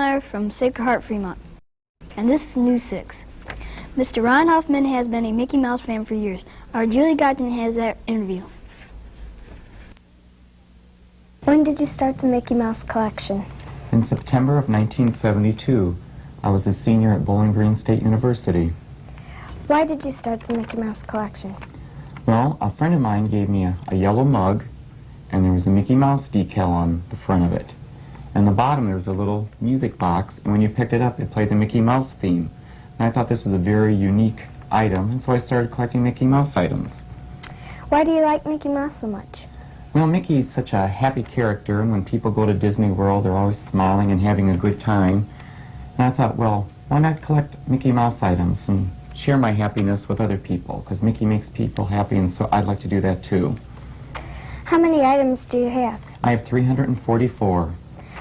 Meyer from Sacred Heart, Fremont. And this is News 6. Mr. Ron Huffman has been a Mickey Mouse fan for years. Our Julie Gotton has that interview. When did you start the Mickey Mouse collection? In September of 1972, I was a senior at Bowling Green State University. Why did you start the Mickey Mouse collection? Well, a friend of mine gave me a yellow mug, and there was a Mickey Mouse decal on the front of it. And the bottom there was a little music box, and when you picked it up, it played the Mickey Mouse theme. And I thought this was a very unique item, and so I started collecting Mickey Mouse items. Why do you like Mickey Mouse so much? Well, Mickey is such a happy character, and when people go to Disney World, they're always smiling and having a good time. And I thought, well, why not collect Mickey Mouse items and share my happiness with other people? Because Mickey makes people happy, and so I'd like to do that too. How many items do you have? I have 344.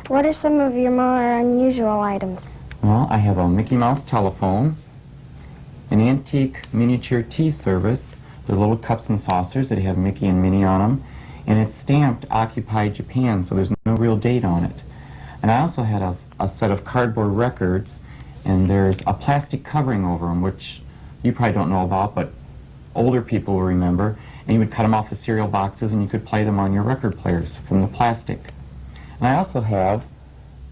What are some of your more unusual items? Well, I have a Mickey Mouse telephone, an antique miniature tea service. They're little cups and saucers that have Mickey and Minnie on them, and it's stamped Occupied Japan, so there's no real date on it. And I also had a set of cardboard records, and there's a plastic covering over them, which you probably don't know about, but older people will remember. And you would cut them off of cereal boxes, and you could play them on your record players from the plastic. And I also have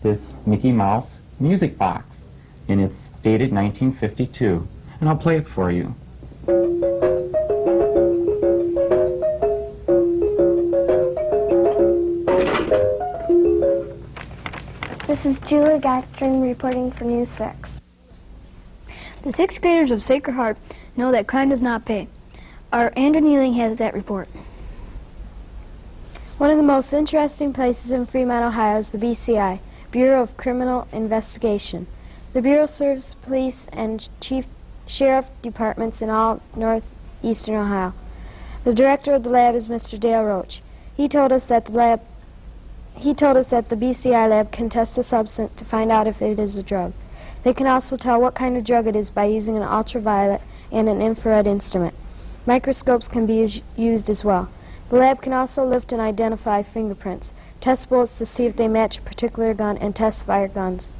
this Mickey Mouse music box, and it's dated 1952. And I'll play it for you. This is Julie Gotton reporting for News 6. The 6th graders of Sacred Heart know that crime does not pay. Our Andrew Nealing has that report. One of the most interesting places in Fremont, Ohio is the BCI, Bureau of Criminal Investigation. The Bureau serves police and chief sheriff departments in all northeastern Ohio. The director of the lab is Mr. Dale Roach. He told us that the BCI lab can test a substance to find out if it is a drug. They can also tell what kind of drug it is by using an ultraviolet and an infrared instrument. Microscopes can be used as well. The lab can also lift and identify fingerprints, test bullets to see if they match a particular gun, and test fire guns.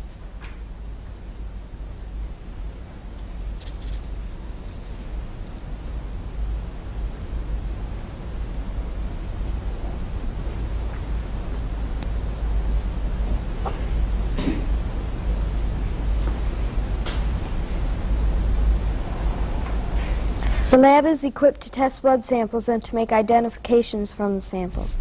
The lab is equipped to test blood samples and to make identifications from the samples.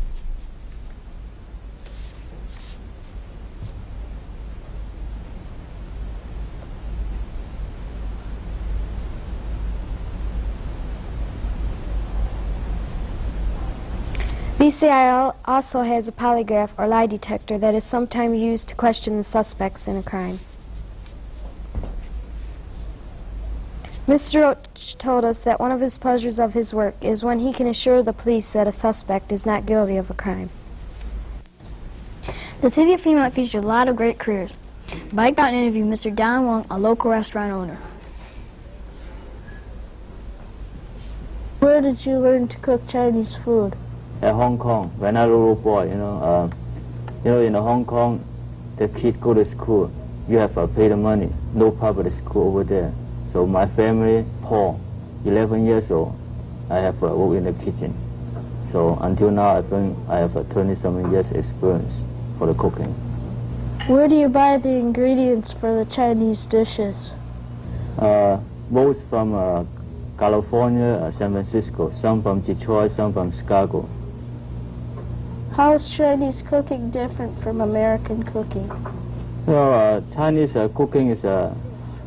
BCI also has a polygraph or lie detector that is sometimes used to question the suspects in a crime. Mr. Roach told us that one of his pleasures of his work is when he can assure the police that a suspect is not guilty of a crime. The city of Fremont features a lot of great careers. Mike got to interview Mr. Don Wong, a local restaurant owner. Where did you learn to cook Chinese food? At Hong Kong, when I was a little boy, in Hong Kong, the kid go to school, you have to pay the money, no public school over there. So my family, poor, 11 years old, I have worked in the kitchen. So until now, I think I have a 20-something years experience for the cooking. Where do you buy the ingredients for the Chinese dishes? Most from California, San Francisco, some from Detroit, some from Chicago. How is Chinese cooking different from American cooking? Chinese cooking is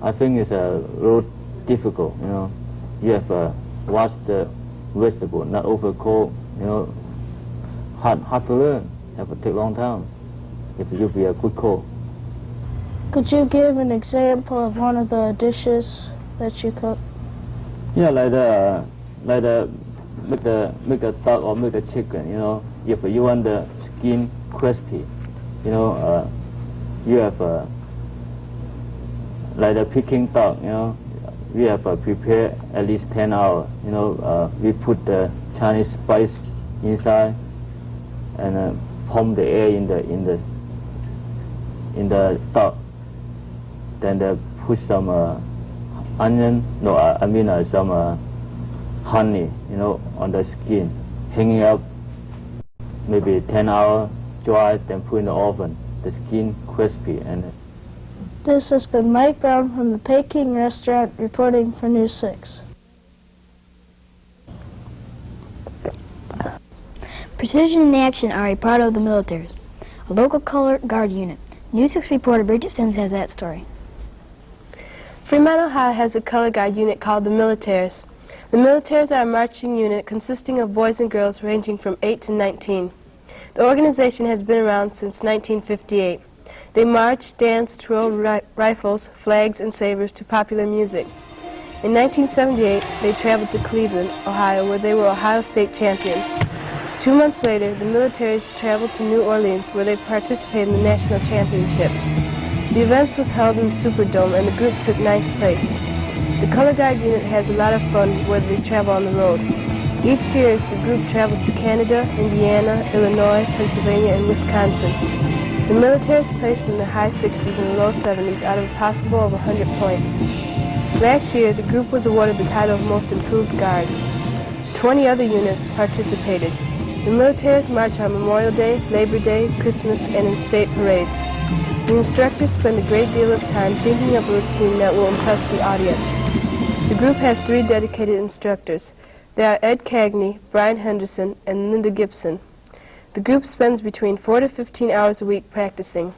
I think it's a little difficult, You have to wash the vegetable, not overcook, hard to learn. Have to take a long time if you be a good cook. Could you give an example of one of the dishes that you cook? Yeah, like make the duck or make the chicken, If you want the skin crispy, you have like the Peking duck, we have prepared at least 10 hours. We put the Chinese spice inside and pump the air in the duck, then they put some onion, no, I mean some honey, you know, on the skin, hanging up maybe 10 hours, dry, then put in the oven. The skin crispy. And This has been Mike Brown from the Peking Restaurant reporting for News 6. Precision and action are a part of the military. A local color guard unit. News 6 reporter Bridget Sims has that story. Fremont, Ohio has a color guard unit called the Militaries. The Militaries are a marching unit consisting of boys and girls ranging from 8 to 19. The organization has been around since 1958. They march, dance, twirl rifles, flags, and sabers to popular music. In 1978, they traveled to Cleveland, Ohio, where they were Ohio State champions. 2 months later, the Militaries traveled to New Orleans, where they participated in the national championship. The events was held in the Superdome, and the group took 9th place. The color guard unit has a lot of fun where they travel on the road. Each year, the group travels to Canada, Indiana, Illinois, Pennsylvania, and Wisconsin. The military is placed in the high 60s and low 70s out of a possible of 100 points. Last year, the group was awarded the title of Most Improved Guard. 20 other units participated. The militaries march on Memorial Day, Labor Day, Christmas, and in state parades. The instructors spend a great deal of time thinking up a routine that will impress the audience. The group has 3 dedicated instructors. They are Ed Cagney, Brian Henderson, and Linda Gibson. The group spends between 4 to 15 hours a week practicing.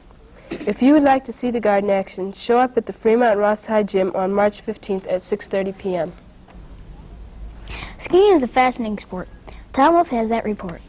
If you would like to see the guard in action, show up at the Fremont Ross High Gym on March 15th at 6:30 p.m. Skiing is a fascinating sport. Tom Wolf has that report.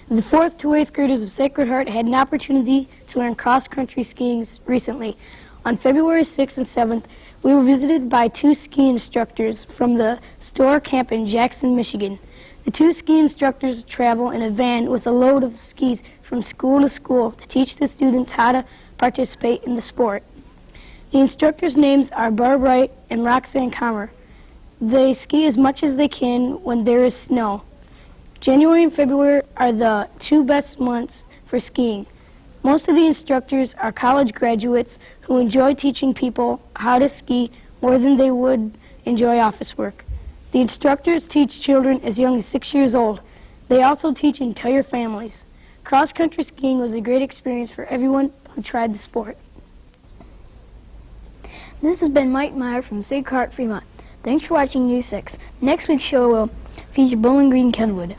The 4th to 8th graders of Sacred Heart had an opportunity to learn cross-country skiing recently. On February 6th and 7th, we were visited by 2 ski instructors from the Store Camp in Jackson, Michigan. The 2 ski instructors travel in a van with a load of skis from school to school to teach the students how to participate in the sport. The instructors' names are Barb Wright and Roxanne Comer. They ski as much as they can when there is snow. January and February are the 2 best months for skiing. Most of the instructors are college graduates who enjoy teaching people how to ski more than they would enjoy office work. The instructors teach children as young as 6 years old. They also teach entire families. Cross-country skiing was a great experience for everyone who tried the sport. This has been Mike Meyer from Sacred Heart, Fremont. Thanks for watching News 6. Next week's show will feature Bowling Green, Kenwood.